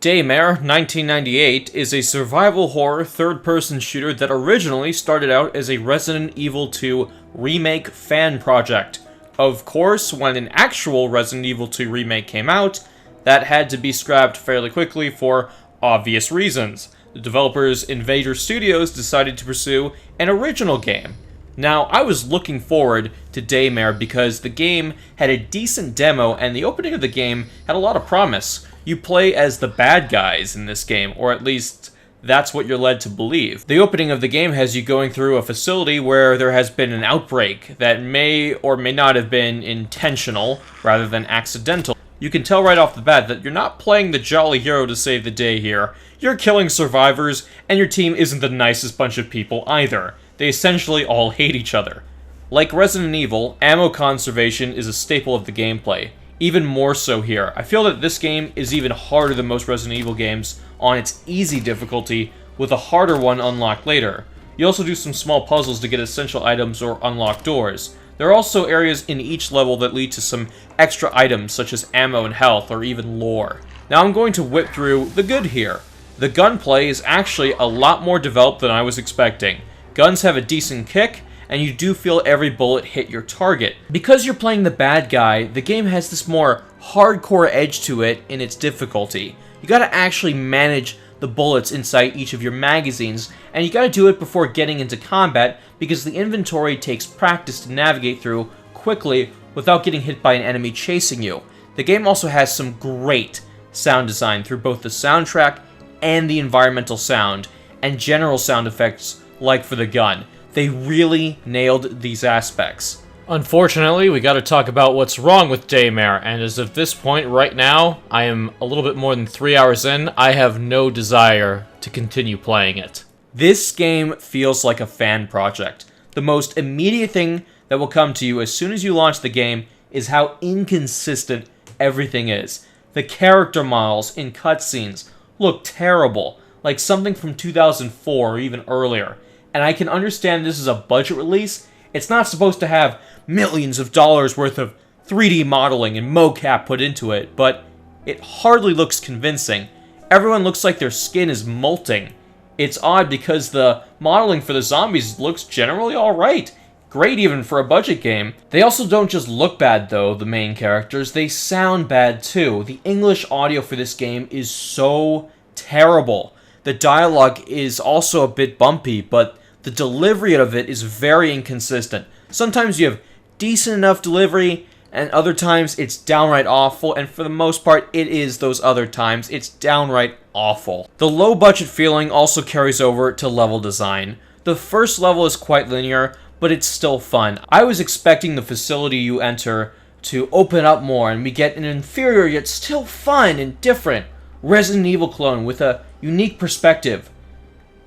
Daymare 1998 is a survival horror third-person shooter that originally started out as a Resident Evil 2 remake fan project. Of course, when an actual Resident Evil 2 remake came out, that had to be scrapped fairly quickly for obvious reasons. The developers Invader Studios decided to pursue an original game. Now, I was looking forward to Daymare because the game had a decent demo and the opening of the game had a lot of promise. You play as the bad guys in this game, or at least that's what you're led to believe. The opening of the game has you going through a facility where there has been an outbreak that may or may not have been intentional rather than accidental. You can tell right off the bat that you're not playing the jolly hero to save the day here. You're killing survivors, and your team isn't the nicest bunch of people either. They essentially all hate each other. Like Resident Evil, ammo conservation is a staple of the gameplay. Even more so here. I feel that this game is even harder than most Resident Evil games on its easy difficulty, with a harder one unlocked later. You also do some small puzzles to get essential items or unlock doors. There are also areas in each level that lead to some extra items such as ammo and health or even lore. Now I'm going to whip through the good here. The gunplay is actually a lot more developed than I was expecting. Guns have a decent kick, and you do feel every bullet hit your target. Because you're playing the bad guy, the game has this more hardcore edge to it in its difficulty. You gotta actually manage the bullets inside each of your magazines, and you gotta do it before getting into combat because the inventory takes practice to navigate through quickly without getting hit by an enemy chasing you. The game also has some great sound design through both the soundtrack and the environmental sound, and general sound effects like for the gun. They really nailed these aspects. Unfortunately, we gotta talk about what's wrong with Daymare, and as of this point right now, I am a little bit more than 3 hours in, I have no desire to continue playing it. This game feels like a fan project. The most immediate thing that will come to you as soon as you launch the game is how inconsistent everything is. The character models in cutscenes look terrible, like something from 2004 or even earlier. And I can understand this is a budget release. It's not supposed to have millions of dollars worth of 3D modeling and mocap put into it, but it hardly looks convincing. Everyone looks like their skin is molting. It's odd because the modeling for the zombies looks generally alright. Great even for a budget game. They also don't just look bad though, the main characters, they sound bad too. The English audio for this game is so terrible. The dialogue is also a bit bumpy, but the delivery of it is very inconsistent. Sometimes you have decent enough delivery, and other times it's downright awful, and for the most part it is those other times. It's downright awful. The low budget feeling also carries over to level design. The first level is quite linear, but it's still fun. I was expecting the facility you enter to open up more, and we get an inferior yet still fun and different Resident Evil clone with a unique perspective.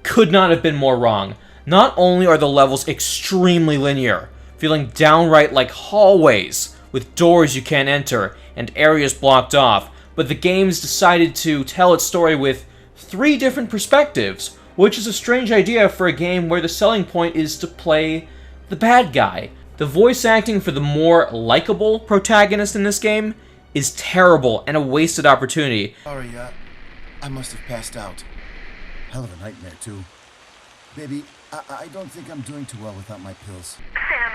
Could not have been more wrong. Not only are the levels extremely linear, feeling downright like hallways with doors you can't enter and areas blocked off, but the game's decided to tell its story with 3 different perspectives, which is a strange idea for a game where the selling point is to play the bad guy. The voice acting for the more likable protagonist in this game is terrible and a wasted opportunity. Sorry, I must have passed out. Hell of a nightmare, too. Baby, I don't think I'm doing too well without my pills. Sam,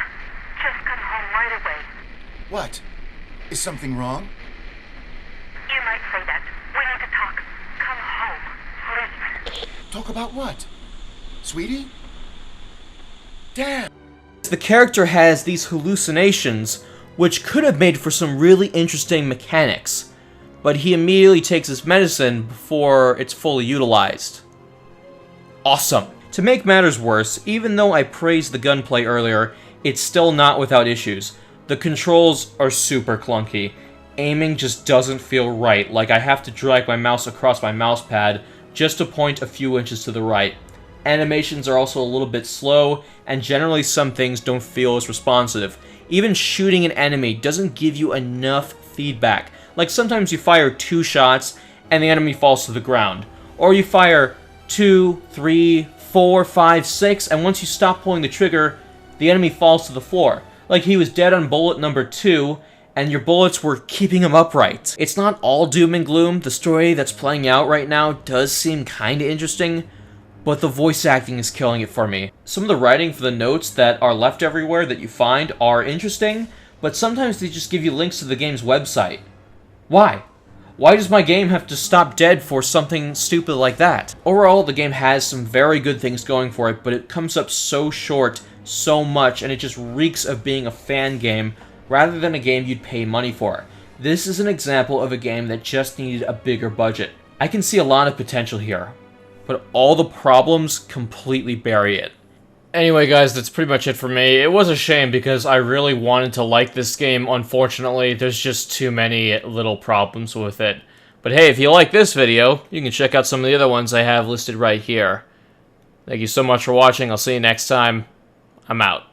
just come home right away. What? Is something wrong? You might say that. We need to talk. Come home, please. Talk about what? Sweetie? Damn! The character has these hallucinations, which could have made for some really interesting mechanics, but he immediately takes his medicine before it's fully utilized. Awesome. To make matters worse, even though I praised the gunplay earlier, it's still not without issues. The controls are super clunky. Aiming just doesn't feel right, like I have to drag my mouse across my mouse pad just to point a few inches to the right. Animations are also a little bit slow, and generally some things don't feel as responsive. Even shooting an enemy doesn't give you enough feedback. Like sometimes you fire 2 shots and the enemy falls to the ground. Or you fire 2, 3, 4, 5, 6, and once you stop pulling the trigger, the enemy falls to the floor. Like he was dead on bullet number 2, and your bullets were keeping him upright. It's not all doom and gloom. The story that's playing out right now does seem kinda interesting, but the voice acting is killing it for me. Some of the writing for the notes that are left everywhere that you find are interesting, but sometimes they just give you links to the game's website. Why? Why does my game have to stop dead for something stupid like that? Overall, the game has some very good things going for it, but it comes up so short, so much, and it just reeks of being a fan game rather than a game you'd pay money for. This is an example of a game that just needed a bigger budget. I can see a lot of potential here, but all the problems completely bury it. Anyway, guys, that's pretty much it for me. It was a shame because I really wanted to like this game. Unfortunately, there's just too many little problems with it. But hey, if you like this video, you can check out some of the other ones I have listed right here. Thank you so much for watching. I'll see you next time. I'm out.